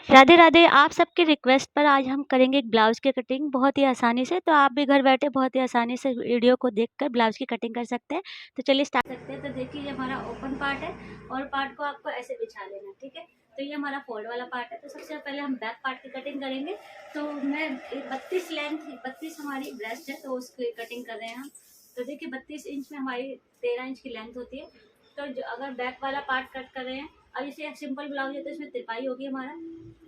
राधे राधे। आप सबके रिक्वेस्ट पर आज हम करेंगे एक ब्लाउज़ की कटिंग बहुत ही आसानी से। तो आप भी घर बैठे बहुत ही आसानी से वीडियो को देखकर ब्लाउज़ की कटिंग कर सकते हैं। तो चलिए स्टार्ट करते हैं। तो देखिए ये हमारा ओपन पार्ट है और पार्ट को आपको ऐसे बिछा लेना है, ठीक है। तो ये हमारा फोल्ड वाला पार्ट है। तो सबसे पहले हम बैक पार्ट की कटिंग करेंगे। तो मैं 32 लेंथ 32 हमारी ब्रेस्ट है, तो उसकी कटिंग कर रहे हैं हम। तो देखिए 32 इंच में हमारी 13 इंच की लेंथ होती है। तो जो अगर बैक वाला पार्ट कट कर रहे हैं, अब इसे एक सिंपल ब्लाउज है तो इसमें तिरपाई होगी हमारा,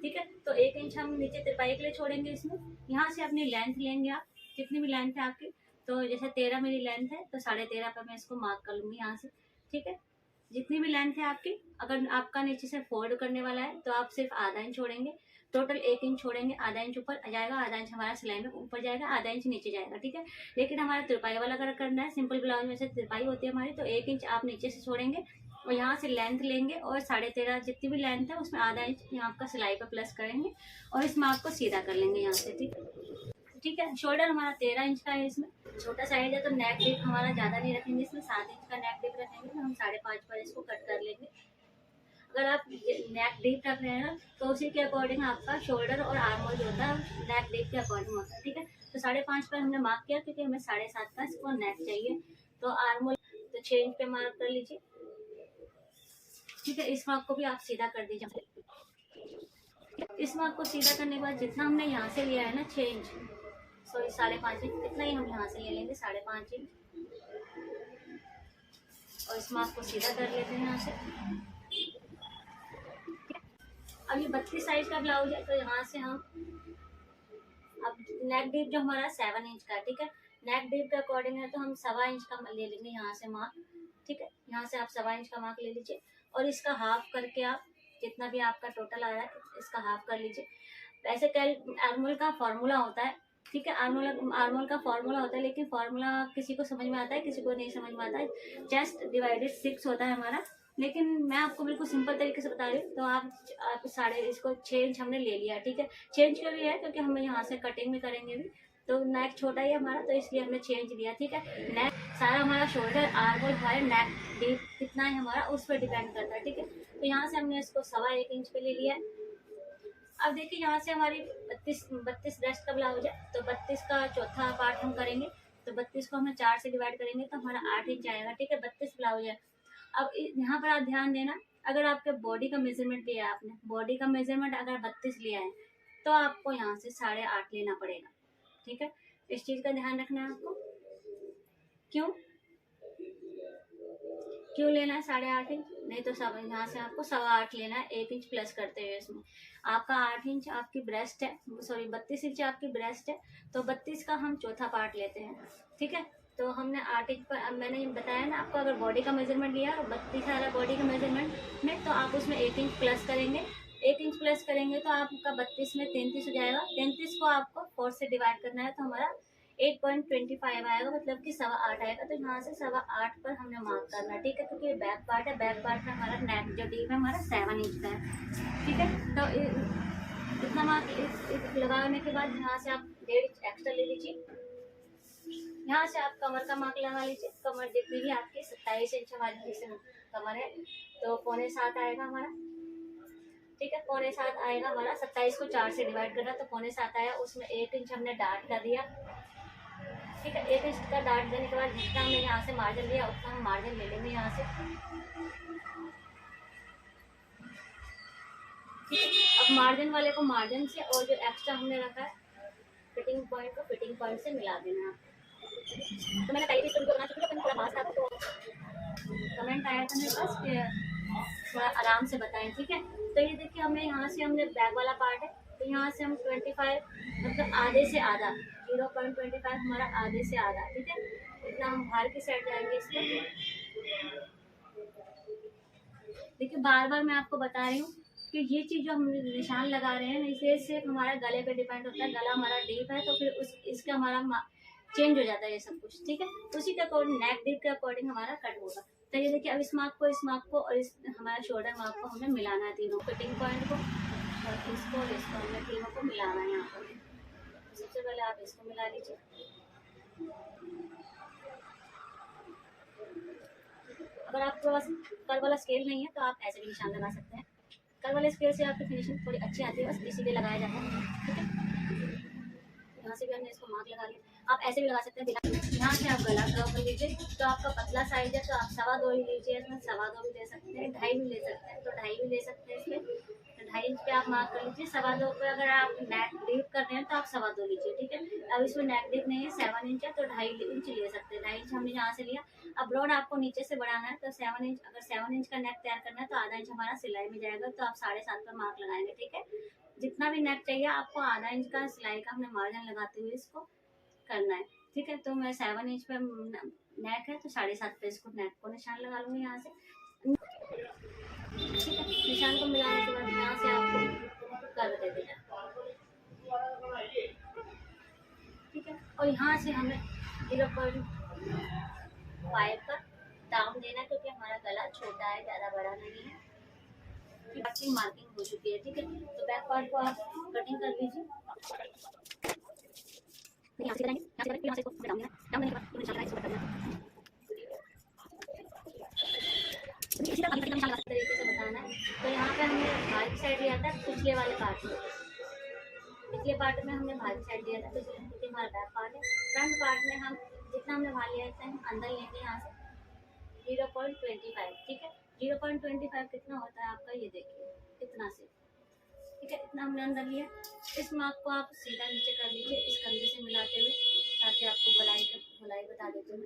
ठीक है। तो 1 इंच हम नीचे तिरपाई के लिए छोड़ेंगे इसमें। यहाँ से अपनी लेंथ लेंगे आप, जितनी भी लेंथ है आपकी। तो जैसे 13 मेरी लेंथ है तो 13.5 पर मैं इसको मार्क कर लूंगी यहाँ से, ठीक है। जितनी भी लेंथ है आपकी, अगर आपका नीचे से फोल्ड करने वाला है तो आप सिर्फ आधा इंच छोड़ेंगे। टोटल 1 इंच छोड़ेंगे, आधा इंच ऊपर जाएगा, आधा इंच हमारा सिलाई में ऊपर जाएगा, आधा इंच नीचे जाएगा, ठीक है। लेकिन हमारा तिरपाई वाला अगर करना है, सिंपल ब्लाउज में से तिरपाई होती है हमारी, तो 1 इंच आप नीचे से छोड़ेंगे और यहाँ से लेंथ लेंगे और 13.5 जितनी भी लेंथ है उसमें आधा इंच यहाँ आपका सिलाई पर प्लस करेंगे और इस मार्क को सीधा कर लेंगे यहाँ से, ठीक है। ठीक है, शोल्डर हमारा 13 इंच का है। इसमें छोटा साइज है तो नेक डिप हमारा ज़्यादा नहीं रखेंगे, इसमें 7 इंच का नेक डिप रखेंगे। तो हम 5.5 पर इसको कट कर लेंगे। अगर आप नेक डीप रख रहे हैं ना, तो उसी के अकॉर्डिंग आपका शोल्डर और आर्म होल जो होता है नेक डीप के अकॉर्डिंग होता है, ठीक है। तो 5.5 पर हमने मार्क किया क्योंकि हमें 7.5 का इसको नेक चाहिए। तो आर्म होल तो 6 इंच पे मार्क कर लीजिए, ठीक है। इस मार्क को भी आप सीधा कर दीजिए। इस मार्क को सीधा करने के बाद जितना हमने यहाँ से लिया है ना 6 इंच, सॉरी 5.5 इंच, इतना ही हम यहाँ से ले लेंगे 5.5 इंच और इस मार्क को सीधा कर लेते हैं यहाँ से। अब ये 32 साइज का ब्लाउज है तो यहाँ से हम अब नेक डीप जो हमारा 7 इंच का है, ठीक है। नेक डीप के अकॉर्डिंग है तो हम 1.25 इंच का ले लेंगे यहाँ से मार्क, ठीक है। यहाँ से आप 1.25 इंच का मार्क ले लीजिए और इसका हाफ करके आप जितना भी आपका टोटल आ रहा है इसका हाफ कर लीजिए। वैसे आर्मोल का फॉर्मूला होता है, ठीक है। आर्मोल का फॉर्मूला होता है, लेकिन फॉर्मूला किसी को समझ में आता है, किसी को नहीं समझ में आता है। चेस्ट डिवाइडेड 6 होता है हमारा, लेकिन मैं आपको बिल्कुल सिंपल तरीके से बता रही हूँ। तो आप साढ़े इसको 6 इंच हमने ले लिया, ठीक है। 6 इंच क्यों लिया है क्योंकि हम यहाँ से कटिंग भी करेंगे भी, तो नेक छोटा ही हमारा, तो इसलिए हमने 6 इंच लिया, ठीक है। नेक सारा हमारा शोल्डर आर्म और हमारे नेक डीप कितना है हमारा उस पर डिपेंड करता है, ठीक है। तो यहाँ से हमने इसको 1.25 इंच पे ले लिया है। अब देखिए यहाँ से हमारी 32 ब्रेस्ट का ब्लाउज है, तो 32 का चौथा पार्ट हम करेंगे। तो 32 को हमें 4 से डिवाइड करेंगे तो हमारा 8 इंच आएगा, ठीक है। 32 ब्लाउज है। अब यहाँ पर आप ध्यान देना, अगर आपके बॉडी का मेजरमेंट लिया है, आपने बॉडी का मेजरमेंट अगर 32 लिया है तो आपको यहाँ से 8.5 लेना पड़ेगा, ठीक है। इस चीज़ का ध्यान रखना है आपको। क्यों क्यों लेना है 8.5 इंच? नहीं तो सब यहाँ से आपको 8.25 लेना है, 1 इंच प्लस करते हुए। इसमें आपका 8 इंच आपकी ब्रेस्ट है, सॉरी 32 इंच आपकी ब्रेस्ट है, तो 32 का हम चौथा पार्ट लेते हैं, ठीक है। तो हमने 8 इंच पर, अब मैंने बताया ना आपको, अगर बॉडी का मेजरमेंट लिया 32 वाला बॉडी का मेजरमेंट में, तो आप उसमें 1 इंच प्लस करेंगे। 1 इंच प्लस करेंगे तो आपका 32 में 33 हो जाएगा। 33 को आपको 4 से डिवाइड करना है तो हमारा 8.25 आएगा, मतलब कि 8.25 आएगा। तो यहाँ से 8.25 पर हमने मार्क करना है, ठीक है। क्योंकि बैक पार्ट है, बैक पार्ट में हमारा नेक जो डीप है हमारा 7 इंच का है, ठीक है। तो इतना मार्क लगाने के बाद यहाँ से आप 1.5 इंच एक्स्ट्रा ले लीजिए। यहाँ से आप कमर का मार्क लगा लीजिए। कमर जितनी भी आपकी 27 इंच हमारी कमर है, तो 6.25 आएगा हमारा, ठीक है। 6.25 आएगा हमारा। 27 को 4 से डिवाइड करना तो 6.25 आया, उसमें 1 इंच हमने डार्ट कर दिया, ठीक है। 1 इंच का डार्ट देने के बाद जितना हमने यहाँ से मार्जिन लिया उतना हम मार्जिन ले लेंगे यहाँ से, ठीक है। अब मार्जिन वाले को मार्जिन से और जो एक्स्ट्रा हमने रखा है फिटिंग पॉइंट को फिटिंग पॉइंट से मिला देना है। तो मैंने पहले इसको बना चुकी है, थोड़ा मास्क था तो कमेंट आया था मेरे पास कि थोड़ा आराम से बताएं, ठीक है। तो ये देखिए हमें यहाँ से हमने बैक वाला पार्ट है, तो यहाँ से हम 25 मतलब आधे से आधा 0.25 हमारा आधे से आधा, ठीक है। इतना हम बाहर की साइड जाएंगे इसको। देखिए बार बार मैं आपको बता रही हूँ कि ये चीज़ जो हम निशान लगा रहे हैं इसे सिर्फ हमारा गले पे डिपेंड होता है। गला हमारा डीप है तो फिर इसका हमारा चेंज हो जाता है ये सब कुछ, ठीक है। उसी के अकॉर्डिंग नेक डीप के अकॉर्डिंग हमारा कट होगा। तो ये देखिए अब इस मार्क को और इस हमारा शोल्डर मार्क को हमें मिलाना है, तीनों फिटिंग पॉइंट को और इसको हमें तीनों को मिलाना है यहाँ पर। सबसे पहले आप इसको मिला लीजिए। अगर आपके पास कर्व वाला स्केल नहीं है तो आप ऐसे भी निशान लगा सकते हैं। कल वाले स्केल से आपकी फिनिशिंग थोड़ी अच्छी आती है, बस इसीलिए लगाया जाता है। ठीक है, यहाँ से भी हमने इसको मार्क लगा लिया। आप ऐसे भी लगा सकते हैं बिना। यहाँ से आप गला ड्रॉ कर लीजिए, तो आपका पतला साइज है तो आप 2.25 ही लीजिए, इसमें 2.25 भी ले सकते हैं, 2.5 भी ले सकते हैं, तो 2.5 भी ले सकते हैं इसमें। तो 2.5 इंच पे आप मार्क कर लीजिए। 2.25 पे अगर आप नेक डीप कर रहे हैं तो आप 2.25 लीजिए। ठीक है, अब इसमें नेक डीप नहीं है, 7 इंच है, तो 2.5 इंच ले सकते हैं। 2.5 इंच हमने यहाँ से लिया। अब ब्रॉड आपको नीचे से बढ़ाना है तो 7 इंच, अगर 7 इंच का नेक तैयार करना है तो आधा इंच हमारा सिलाई में जाएगा, तो आप 7.5 पर मार्क लगाएंगे। ठीक है, जितना भी नेक चाहिए आपको आधा इंच का सिलाई का हमने मार्जिन लगाते हुए इसको करना है। ठीक है, तो मैं 7 इंच पे नेक है तो 7.5 पे इसको नेक को निशान लगा लूँगी यहाँ से। ठीक है, निशान को मिलाने के बाद यहाँ से आपको कर दे देना। ठीक है, और यहाँ से हमें 0.5 का डाउन देना है, क्योंकि हमारा गला छोटा है, ज़्यादा बड़ा नहीं है। बाकी मार्किंग हो चुकी है। ठीक है, तो बैक पार्ट को आप कटिंग कर लीजिए। यहाँ से करेंगे, यहाँ से करेंगे, यहाँ से इसको डाउन देना है। डाउन देने के बाद निशान लगाएं, इसको कट करना है। इसी तरह आगे निशान तरीके से बताना है। तो यहाँ पे हमने बाहर की साइड लिया था पिछले वाले पार्ट में, पिछले पार्ट में हमने बाहर की साइड लिया था, पिछले हमारा बैक पार्ट है। फ्रंट पार्ट में हम जितना हमने वहाँ लिया था हम अंदर लेंगे यहाँ से 0.25। ठीक है, 0.25 कितना होता है आपका, ये देखिए इतना से। ठीक है, इतना हमने अंदर लिया। इस मार्क को आप सीधा नीचे कर लीजिए इस कंधे से मिलाते हुए, ताकि आपको गोलाई बता देती हूँ।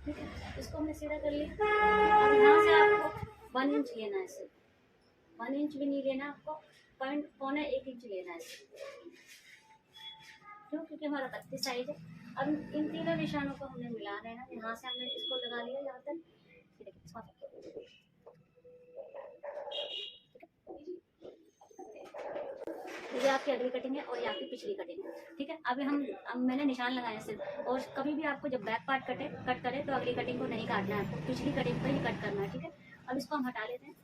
ठीक है, इसको हमने सीधा कर लिया। अब यहाँ से आपको 1 इंच लेना है, इसे 1 इंच भी नहीं लेना आपको, 0.1 इंच लेना है क्यों, क्योंकि हमारा 32 साइज है। अब इन तीनों निशानों को हमने मिला देना। यहाँ से हमने इसको लगा लिया यहाँ तक। ये आपकी अगली कटिंग है और ये आपकी पिछली कटिंग है। ठीक है, अब मैंने निशान लगाया सिर्फ। और कभी भी आपको जब बैक पार्ट कट करे तो अगली कटिंग को नहीं काटना है, आपको पिछली कटिंग पर ही कट करना है। ठीक है, अब इसको हम हटा लेते हैं।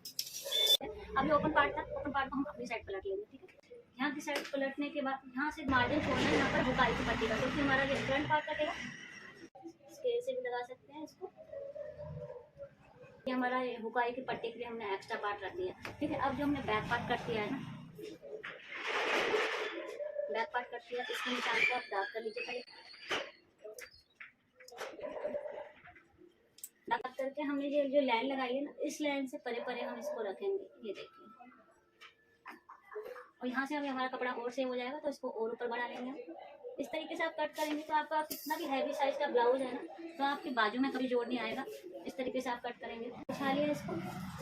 अभी ओपन पार्ट था, ओपन पार्ट को हम अपनी साइड पलट लेंगे। ठीक है, यहाँ की साइड पलटने के बाद यहाँ से मार्जिन छोड़ना है यहाँ पर हुकाई की पट्टी का, क्योंकि हमारा ये फ्रंट पार्ट कटेगा। स्केल से भी लगा सकते हैं इसको। ये हमारा हुकाई की पट्टी के लिए हमने एक्स्ट्रा पार्ट रख दिया। ठीक है, अब जो हमने बैक पार्ट कट किया है ना, बैक पार्ट कट किया, इसके निशान को आप दाग कर लीजिए पहले। दाग करके हमने ये जो लाइन लगाई है ना, इस लाइन से परे परे हम इसको रखेंगे। ये देखिए, और यहाँ से हमें हमारा कपड़ा और सेव हो जाएगा, तो इसको और ऊपर बढ़ा लेंगे। इस तरीके से आप कट करेंगे तो आपका कितना भी हैवी साइज का ब्लाउज है ना, तो आपकी बाजू में कभी जोड़ नहीं आएगा। इस तरीके से आप कट करेंगे। उठा लिया इसको।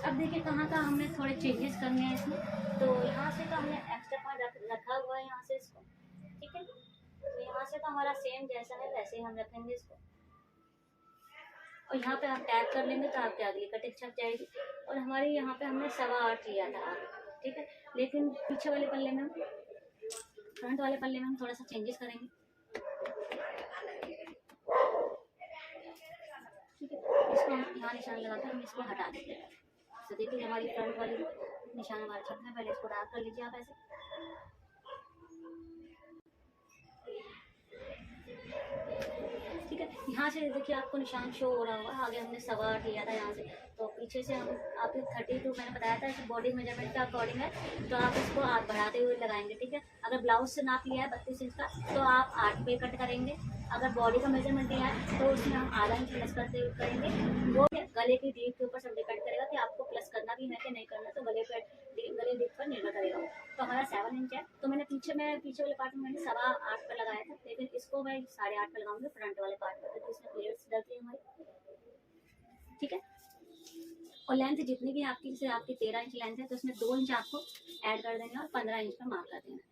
अब देखिए कहाँ का हमने थोड़े चेंजेस करने हैं इसमें। तो यहाँ से तो हमने एक्स्ट्रा पार्ट रखा हुआ है यहाँ से इसको। ठीक है, तो यहाँ से तो हमारा सेम जैसा है वैसे ही हम रखेंगे इसको। और यहाँ पे आप टैप कर लेंगे तो आपकी अगली कटिंग छप जाएगी। और हमारे यहाँ पे हमने 8.25 लिया था। ठीक है, लेकिन पीछे वाले पल्ले में, फ्रंट वाले पल्ले में हम थोड़ा सा चेंजेस करेंगे। ठीक है, इसको हम यहाँ निशान लगाकर हम इसको हटा देते हैं। तो देखिए हमारी फ्रंट वाली निशान हमारे छत में, पहले इसको डार्क कर लीजिए आप ऐसे। ठीक है, यहाँ से देखिए आपको निशान शो हो रहा होगा। आगे हमने 8.25 लिया था यहाँ से, तो पीछे से हम आपके 32 मैंने बताया था, बॉडी मेजरमेंट के अकॉर्डिंग है, तो आप इसको आप बढ़ाते हुए लगाएंगे। ठीक है, अगर ब्लाउज से नाप लिया है 32 इंच का तो आप 8 पे कट करेंगे। अगर बॉडी का मेजरमेंट लिया है तो उसमें हम आधा इंच प्लस करते हुए करेंगे। वो गले की डीप के ऊपर सब डिपेंड करेगा कि आपको प्लस करना भी है कि नहीं करना, तो गले डीप पर निर्भर करेगा। तो हमारा 7 इंच है, तो मैंने पीछे वाले पार्ट में मैंने 8.25 पर लगाया था, लेकिन इसको मैं 8.5 पर लगाऊंगी फ्रंट वाले पार्ट पर, तो इसमें प्लेट्स डलती है हमारी। ठीक है, और लेंथ जितनी भी आपकी, जैसे आपकी 13 इंच लेंथ है तो उसमें 2 इंच आपको ऐड कर देंगे और 15 इंच पर मार्क कर देना।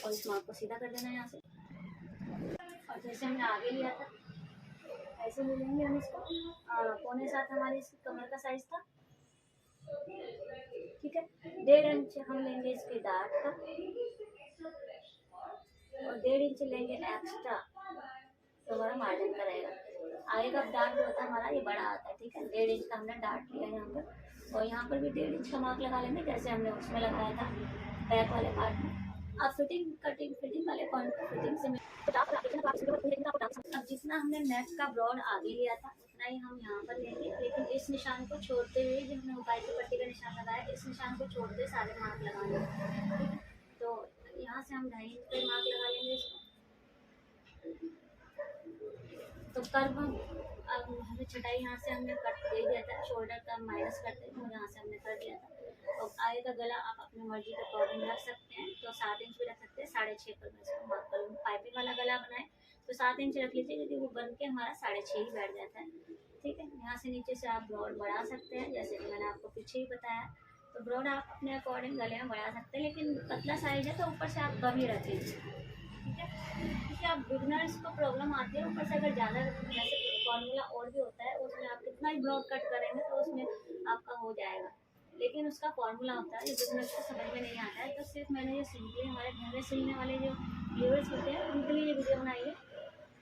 और इस मार्क को सीधा कर देना है यहाँ से। और जैसे हमने आगे लिया था ऐसे ले लेंगे हम इसको। 6.25 हमारी इसकी कमर का साइज था। ठीक है, 1.5 इंच हम लेंगे इसके डार्ट का और 1.5 इंच लेंगे एक्स्ट्रा, तो हमारा मार्जिन का रहेगा। आगे का डार्ट जो होता है हमारा ये बड़ा आता है। ठीक है, 1.5 इंच का हमने डार्ट लिया यहाँ पर, और यहाँ पर भी 1.5 इंच का मार्क लगा लेंगे, जैसे हमने उसमें लगाया था बैक वाले पार्ट में। आप फिटिंग वाले पॉइंट को फिटिंग से अब जितना हमने नेक का ब्रॉड आगे लिया था उतना ही हम यहाँ पर लेंगे, लेकिन इस निशान को छोड़ते हुए जो हमने ऊंचाई की पट्टी का निशान लगाया इस निशान को छोड़ते सारे मार्क लगा लेंगे। तो यहाँ से हम 2.5 इंच पे मार्क लगा लेंगे इसको। तो कर्व अब हमें छटाई यहाँ से हमने कट दे दिया था, शोल्डर का माइनस करते तो यहाँ से हमने कर दिया था। और आगे का गला आप अपनी मर्जी के अकॉर्डिंग रख सकते हैं, तो 7 इंच भी रख सकते हैं, 6.5 पर मैं इसको मार्क कर लूँगी। पाइपिंग वाला गला बनाए तो 7 इंच रख लीजिए, क्योंकि वो बन के हमारा 6.5 ही बैठ जाता है। ठीक है, यहाँ से नीचे से आप ब्रॉड बढ़ा सकते हैं, जैसे कि मैंने आपको पीछे ही बताया। तो ब्रॉड आप अपने अकॉर्डिंग गले में बढ़ा सकते हैं, लेकिन पतला साइज है तो ऊपर से आप कम ही रखें। ठीक है, क्योंकि आप बिगनर्स को प्रॉब्लम आती है ऊपर से अगर ज़्यादा, जैसे फॉर्मूला और भी होता है उसमें आप कितना ही ब्रॉड कट करेंगे तो उसमें आपका हो जाएगा, लेकिन उसका फॉर्मूला होता है, ये बिगनर्स को समझ में नहीं आता है। तो सिर्फ मैंने ये सिंपली हमारे घर में सिलने वाले जो व्यूअर्स होते हैं उनके लिए ये वीडियो बनाई है,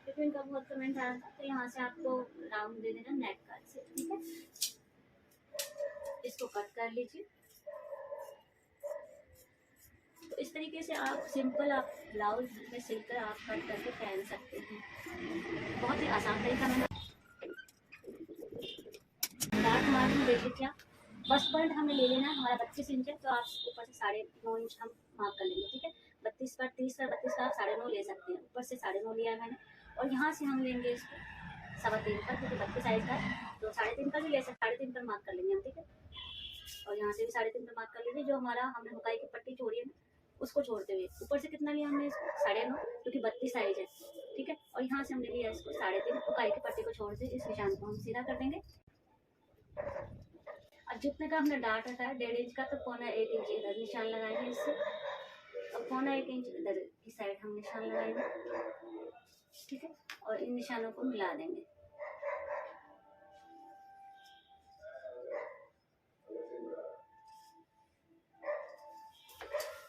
क्योंकि उनका बहुत कमेंट आ रहा था। तो यहाँ से आपको राउंड दे देना नेक का से। ठीक है, इसको कट कर लीजिए। तो इस तरीके से आप सिंपल आप ब्लाउज में सिलकर आप कट करके पहन सकते हैं, बहुत ही आसान तरीका। मैंने डार्क मार्जिन देख लीजिए, बस पॉइंट हमें ले लेना है हमारा 32 इंच है, तो आप ऊपर से 9.5 इंच हम मार्क कर लेंगे। ठीक है, 32 पर 30 पर 32 का आप 9.5 ले सकते हैं, ऊपर से 9.5 लिया है मैंने। और यहाँ से हम लेंगे इसको 3.25 पर, क्योंकि 32 साइज का तो 3.5 पर भी ले सकते, 3.5 पर मार्क कर लेंगे हम। ठीक है, और यहाँ से भी 3.5 पर मार्क कर लेंगे। जो हमारा हमने हुकाई की पट्टी छोड़ी है ना उसको छोड़ते हुए ऊपर से कितना लिया हमने इसको 9.5, क्योंकि 32 साइज है। ठीक है, और यहाँ से हमने लिया इसको 3.5, हुकाई की पट्टी को छोड़ते इस निशान को हम सीधा कर देंगे। और जितने का हमने डार्ट रखा है 1.5 इंच का, तो 1.25 इंच इधर निशान लगाएंगे इससे, और 1.25 इंच इधर की साइड हम निशान लगाएंगे। ठीक है, और इन निशानों को मिला देंगे।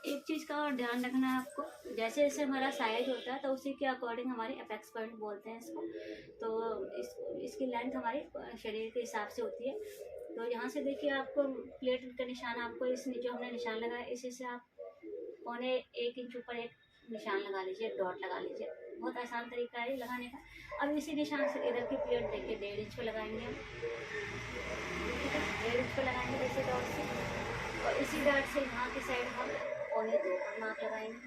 एक चीज़ का और ध्यान रखना है आपको, जैसे जैसे हमारा साइज होता है तो उसी के अकॉर्डिंग हमारे अपेक्स पॉइंट बोलते हैं इसको। तो इसकी लेंथ हमारी शरीर के हिसाब से होती है। तो यहाँ से देखिए आपको प्लेट का निशान, आपको इस जो हमने निशान लगाया इसी से आप 1.25 इंच ऊपर एक निशान लगा लीजिए, एक डॉट लगा लीजिए। बहुत आसान तरीका है ये लगाने का। अब इसी निशान से इधर की प्लेट देखिए 1.5 इंच पे लगाएंगे हम। ठीक है, 1.5 इंच पे लगाएंगे इसी डॉट से, और इसी डॉट से यहाँ की साइड हम 1.25 पर मार्क लगाएंगे,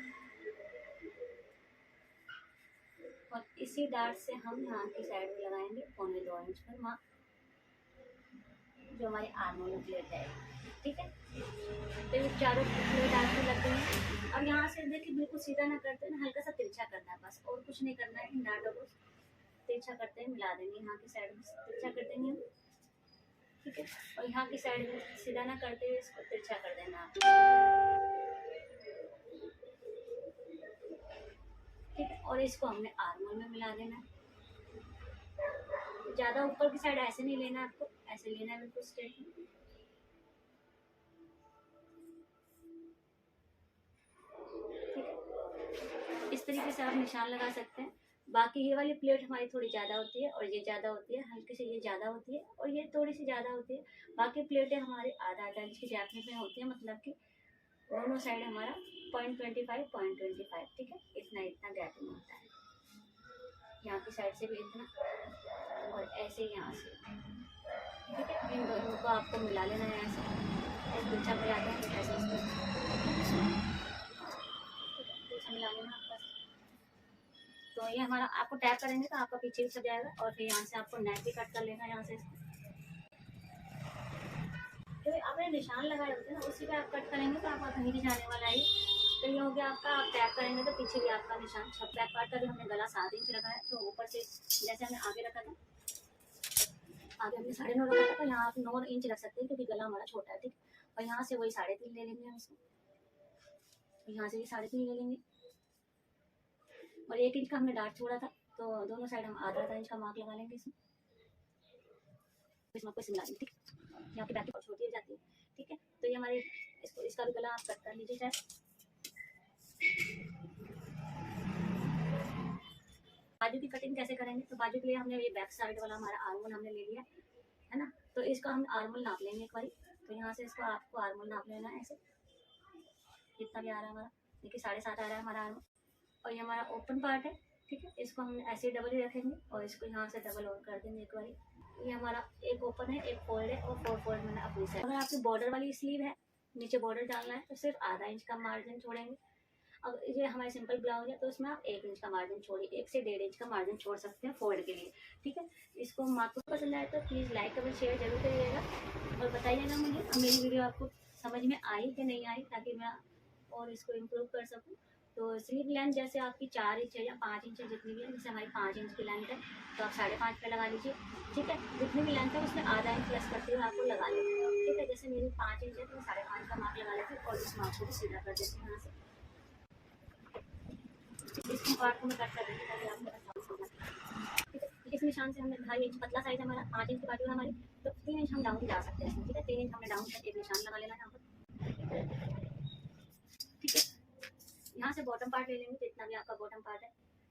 और इसी डार्ट से हम यहाँ की साइड में लगाएंगे 1.25 इंच पर मार्क, जो हमारी आर्मोल प्लेट है। ठीक है, तो ये चारों प्लेट आपको लग गई है। अब यहाँ से देखिए बिल्कुल सीधा ना करते हैं, हल्का सा तिरछा करना है बस, और कुछ नहीं करना है। इन डाटों को तिरछा करते हैं, मिला देंगे, यहाँ की साइड में तिरछा कर देंगे हम। ठीक है, और यहाँ की साइड में सीधा ना करते हुए इसको तिरछा कर देना आप। ठीक है, और इसको हमने आर्मोल में मिला देना है। ज़्यादा ऊपर की साइड ऐसे नहीं लेना आपको, ऐसे लेना है बिल्कुल स्ट्रेट। ठीक है, इस तरीके से आप निशान लगा सकते हैं। बाकी ये वाली प्लेट हमारी थोड़ी ज़्यादा होती है, और ये ज़्यादा होती है, हल्की से ये ज़्यादा होती है, और ये थोड़ी सी ज़्यादा होती है। बाकी प्लेटें हमारी आधा इंच की गैप में होती है, मतलब कि दोनों साइड हमारा 0.25 ठीक है, इतना गैप में होता है। यहाँ की साइड से भी इतना, और ऐसे ही यहाँ से। ठीक है, इन दोनों को आपको मिला लेना है ऐसे, एक पीछा पे आता है ऐसे पीछे मिला लेना आपका। तो ये हमारा, आपको टैप करेंगे तो आपका पीछे भी छप जाएगा, और फिर यहाँ से आपको नेक भी कट कर लेना है यहाँ से। तो आपने निशान लगाए होते हैं ना उसी पे आप कट करेंगे तो आपका कहीं नहीं जाने वाला है। तो ये हो गया आपका, आप टैप करेंगे तो पीछे भी आपका निशान छप। बैक पार्ट का भी हमने गला 7 इंच रखा है, तो ऊपर से जैसे हमने आगे रखा था, आगे हमने 9.5 रखा था, तो यहाँ आप 9 इंच रख सकते हैं, क्योंकि गला हमारा छोटा है। ठीक, और यहाँ से वही 3.5 ले लेंगे हम इसको, यहाँ से भी 3.5 ले लेंगे, और 1 इंच का हमने डार्ट छोड़ा था, तो दोनों साइड हम आधा इंच का मार्क लगा लेंगे इसमें। इसमें आपको मिला लेंगे। ठीक, यहाँ की बैक छोटी हो जाती है। ठीक है, तो ये हमारे इसका भी गला आप कट कर लीजिए चाहे। बाजू की कटिंग कैसे करेंगे, तो बाजू के लिए हमने ये बैक साइड वाला हमारा आर्मोल हमने ले लिया है ना, तो इसका हम आर्मोल नाप लेंगे एक बार। तो यहाँ से इसको आपको आर्मोल नाप लेना है ऐसे, कितना भी आ रहा है हमारा। देखिए 7.5 आ रहा है हमारा आर्म। और ये हमारा ओपन पार्ट है, ठीक है। इसको हम ऐसे डबल ही रखेंगे और इसको यहाँ से डबल और कर देंगे एक बारी। ये हमारा एक ओपन है, एक फोल्ड है और 4 फोल्ड मैंने अपनी साइड। अगर आपकी बॉर्डर वाली स्लीव है, नीचे बॉर्डर डालना है तो सिर्फ आधा इंच का मार्जिन छोड़ेंगे। अब ये हमारी सिंपल ब्लाउज है तो इसमें आप 1 इंच का मार्जिन छोड़िए, 1 से 1.5 इंच का मार्जिन छोड़ सकते हैं फोल्ड के लिए, ठीक है। इसको आपको पसंद आए तो प्लीज़ लाइक कमेंट शेयर जरूर करिएगा और बताइएगा मुझे मेरी वीडियो आपको समझ में आई कि नहीं आई, ताकि मैं और इसको इम्प्रूव कर सकूँ। तो स्लीव लेंथ जैसे आपकी 4 इंच है या 5 इंच है, जितनी भी है, जैसे हमारी 5 इंच की लेंथ है तो आप 5.5 पे लगा लीजिए, ठीक है। जितनी भी लेंथ है उसमें आधा इंच प्लस करते हुए आपको लगा लेंगे, ठीक है। जैसे मेरी 5 इंच है तो मैं 5.5 का मार्क लगा लेती हूँ और इस मार्क को भी सीधा कर देती हूँ यहाँ से। इस पार्ट को मैं कट कर देती हूँ ताकि आपको अच्छा समझ आए, ठीक है। इस निशान से हमने 2.5 इंच पतला साइज हमारा, 5 इंच की बाजू है हमारी, तो 3 इंच हम डाउन जा सकते हैं इसमें, ठीक है। 3 इंच हमने डाउन कर एक निशान लगा लेना यहाँ पर, ठीक है। यहाँ से बॉटम पार्ट ले लेंगे, जितना भी आपका बॉटम पार्ट है,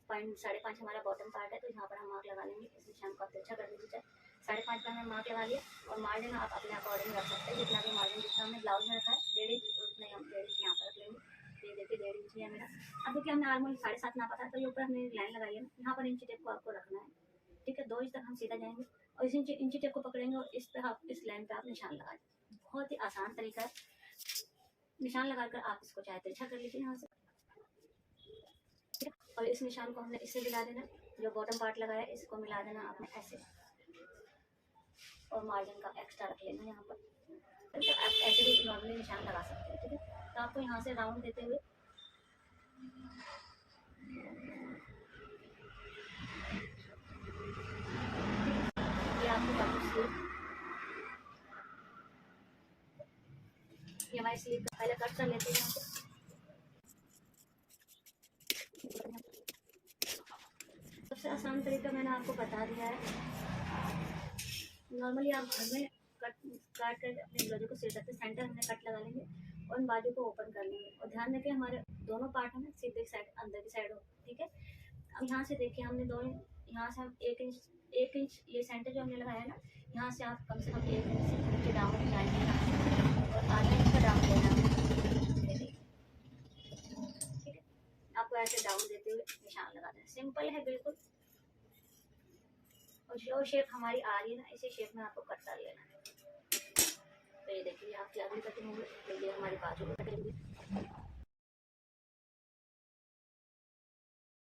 5.5 हमारा बॉटम पार्ट है, तो यहाँ पर हम मार्क लगा लेंगे। इस निशान को आप अच्छा कर लीजिए, 5.5 का हमने मार्क लगा लिया। और मार्जिन आप अपने अकॉर्डिंग रख सकते हैं, जितना भी मार्जिन जितना हमने ब्लाउज में रखा है 1.5 इंच, उतना ही हम 1.5 इंच यहाँ पर रख लेंगे। ये देखिए 1.5 इंच है मेरा। अब देखिए हमने आर्मोल 7.5 नापा था, तो ये ऊपर हमने लाइन लगाई है ना, यहाँ पर इंची टेप को आपको रखना है, ठीक है। 2 इंच तक हम सीधा जाएंगे और इस इंची टेप को पकड़ेंगे और इस पे आप इस लाइन पे आप निशान लगा दें। बहुत ही आसान तरीका है, निशान लगाकर आप इसको चाहे तिरछा कर लीजिए यहाँ से, और इस निशान को हमने इससे मिला देना, जो बॉटम पार्ट लगाया है इसको मिला देना आपने ऐसे, और मार्जिन का एक्स्ट्रा रख लेना यहाँ पर, तो आप ऐसे भी नॉर्मली निशान लगा सकते हैं, ठीक है। तो आपको यहाँ से राउंड देते हुए ये आपको बाजू स्लीव, ये हमारी स्लीव का पहले कट कर लेते हैं यहाँ से। सबसे आसान तरीका मैंने आपको बता दिया है। नॉर्मली आप घर में कट काट कर अपने ब्लाउज को सिल सकते हैं। सेंटर हमने कट लगा लेंगे और बाजू को ओपन कर लेंगे, और ध्यान रखें हमारे दोनों पार्ट है ना सीधे साइड अंदर की साइड हो, ठीक है। अब यहाँ से देखिए हमने दोनों, यहाँ से हम 1 इंच ये सेंटर जो हमने लगाया है ना, यहाँ से आप कम से कम 1 इंच से नीचे डाउन जाएंगे और आधा इंच का डाउन देना है, ठीक है। आपको ऐसे डाउन देते हुए निशान लगा देना, सिंपल है बिल्कुल। और जो शेप हमारी आ रही है ना, इसी शेप में आपको कट कर लेना है। तो ये देखिए आपकी अगली कटिंग होगी, तो ये हमारी बाजू की कटिंग होगी।